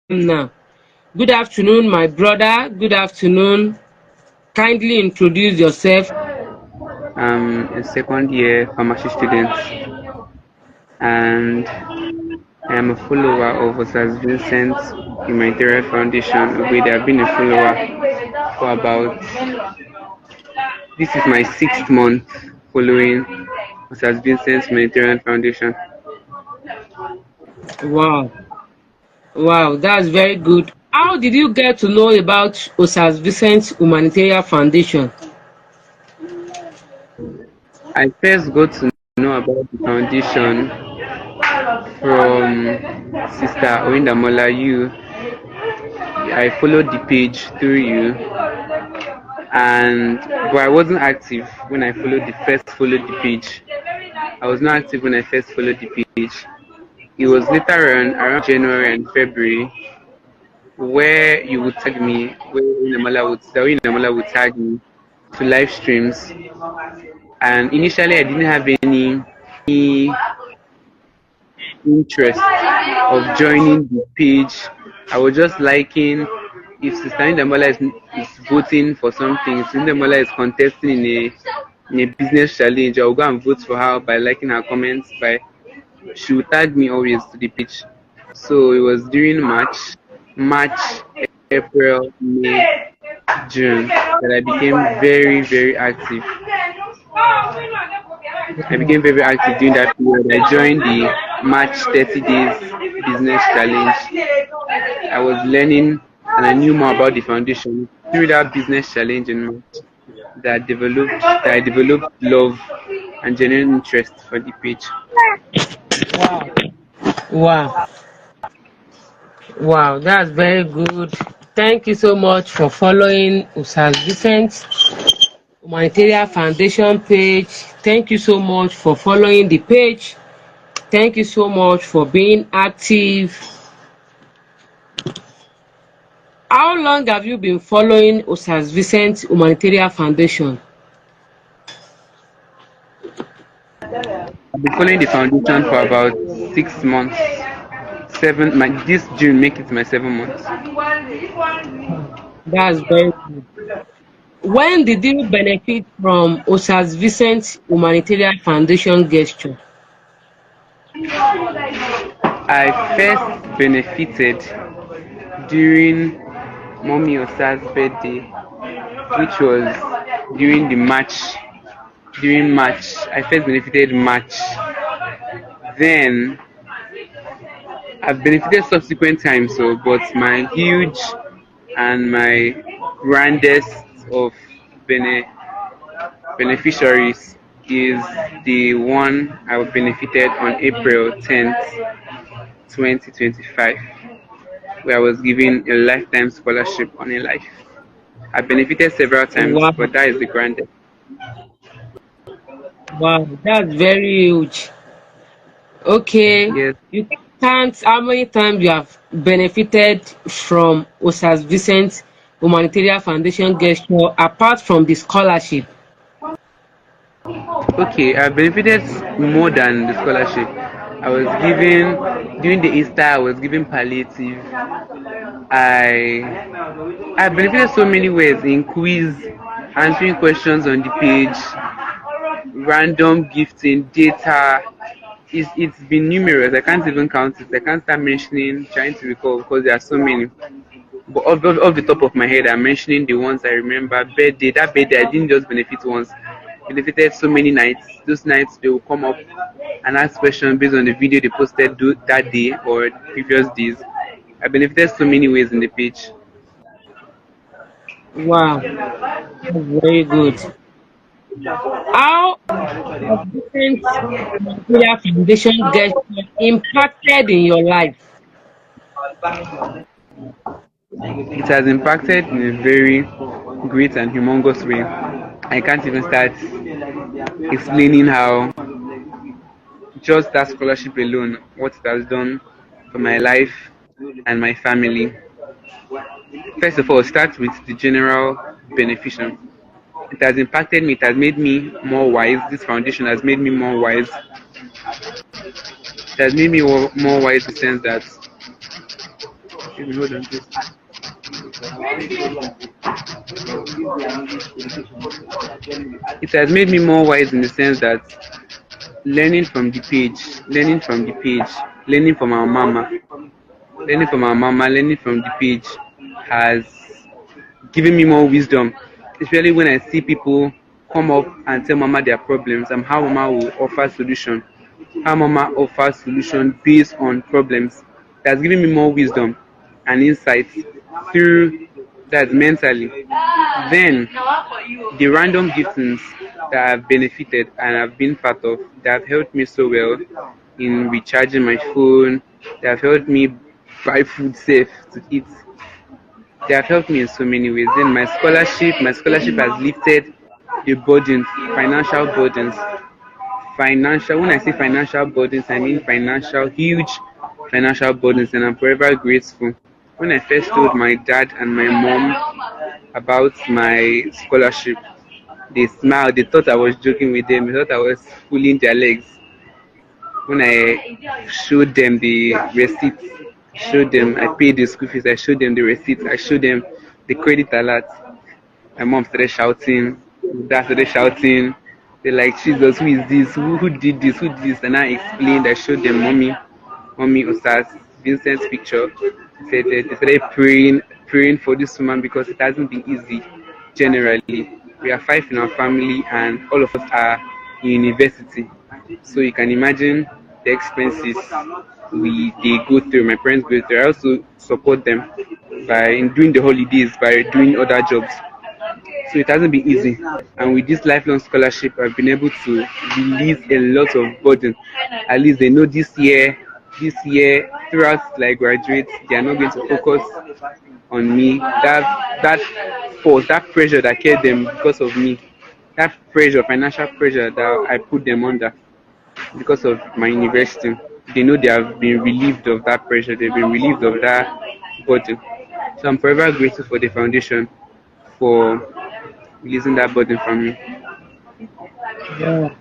Now. Good afternoon, my brother. Good afternoon. Kindly introduce yourself. I'm a second year pharmacy student and I am a follower of OsasVincent Humanitarian Foundation. Where I have been a follower for about this is my 6th month following OsasVincent Humanitarian Foundation. Wow, wow, that's very good. How did you get to know about OsasVincent Humanitarian Foundation? I first got to know about the foundation from Sister Oindamola you. I followed the page through you and but I wasn't active when I first followed the page. I was not active when I first followed the page. It was later on around January and February where you would tag me, where Namala would tag me to live streams. And initially I didn't have any interest of joining the page. I was just liking if Sister Namala is voting for something, if Sister Namala is contesting in a business challenge, I'll go and vote for her by liking her comments. She would tag me always to the page. So it was during March, April, May, June that I became very active. I became very active during that period. I joined the March 30 days business challenge. I was learning and I knew more about the foundation through that business challenge in March that I developed love and genuine interest for the page. Wow, wow, wow, that's very good. Thank you so much for following OsasVincent Humanitarian Foundation page. Thank you so much for following the page. Thank you so much for being active. How long have you been following OsasVincent Humanitarian Foundation? I've been following the foundation for about 6 months. This June make it my 7 months. That's very good. When did you benefit from OsasVincent Humanitarian Foundation gesture? I first benefited during Mommy Osa's birthday, which was during the March. During March, I first benefited March. Then I've benefited subsequent times, so but my huge and my grandest of bene- beneficiaries is the one I benefited on April 10th, 2025, where I was given a lifetime scholarship on a life. I benefited several times, Wow, but that is the grandest. wow, that's very huge. Okay, Yes, you can count how many times you have benefited from OsasVincent Humanitarian Foundation gesture apart from the scholarship. okay, I benefited more than the scholarship. I was given during the Easter. I was given palliative. I benefited so many ways in quiz, answering questions on the page, random gifting, data. It's been numerous. I can't even count it. I can't start mentioning, trying to recall because there are so many. But off the top of my head, I'm mentioning the ones I remember. Birthday, that birthday, I didn't just benefit once. Benefited so many nights. Those nights they will come up and ask questions based on the video they posted that day or previous days. I benefited so many ways in the page. Wow, that's very good. How has Vincent Humanitarian Foundation gesture impacted in your life? It has impacted in a very great and humongous way. I can't even start explaining how just that scholarship alone, what it has done for my life and my family. First of all, start with the general beneficial. It has impacted me, it has made me more wise. This foundation has made me more wise. It has made me more wise in the sense that Let me hold on to this. It has made me more wise in the sense that learning from the page, learning from the page, learning from our mama, learning from our mama, learning from the page has given me more wisdom. Especially when I see people come up and tell mama their problems and how mama will offer solution, how mama offers solution based on problems. That's given me more wisdom and insights through that mentally. Then the random giftings that I've benefited and I've been part of that have helped me so well in recharging my phone, that have helped me buy food safe to eat. They have helped me in so many ways. Then my scholarship has lifted the burdens, financial burdens. Financial, when I say financial burdens, I mean financial, huge financial burdens, and I'm forever grateful. When I first told my dad and my mom about my scholarship, they smiled. They thought I was joking with them. They thought I was pulling their legs. When I showed them the receipts, showed them I paid the school fees, I showed them the receipts, I showed them the credit alert. My mom started shouting, dad started shouting. They're like, Jesus, who is this? Who did this? Who did this? And I explained, I showed them mommy Osas Vincent's picture. Said that they started praying for this woman because it hasn't been easy generally. We are five in our family and all of us are in university. So you can imagine the expenses they go through, my parents go through. I also support them by in doing the holidays, by doing other jobs. So it hasn't been easy. And with this lifelong scholarship, I've been able to release a lot of burden. At least they know this year, throughout like graduate, they are not going to focus on me. That force, that pressure that kept them because of me, that pressure, financial pressure that I put them under because of my university. They know they have been relieved of that pressure, they've been relieved of that burden. So I'm forever grateful for the foundation for releasing that burden from me. Yeah,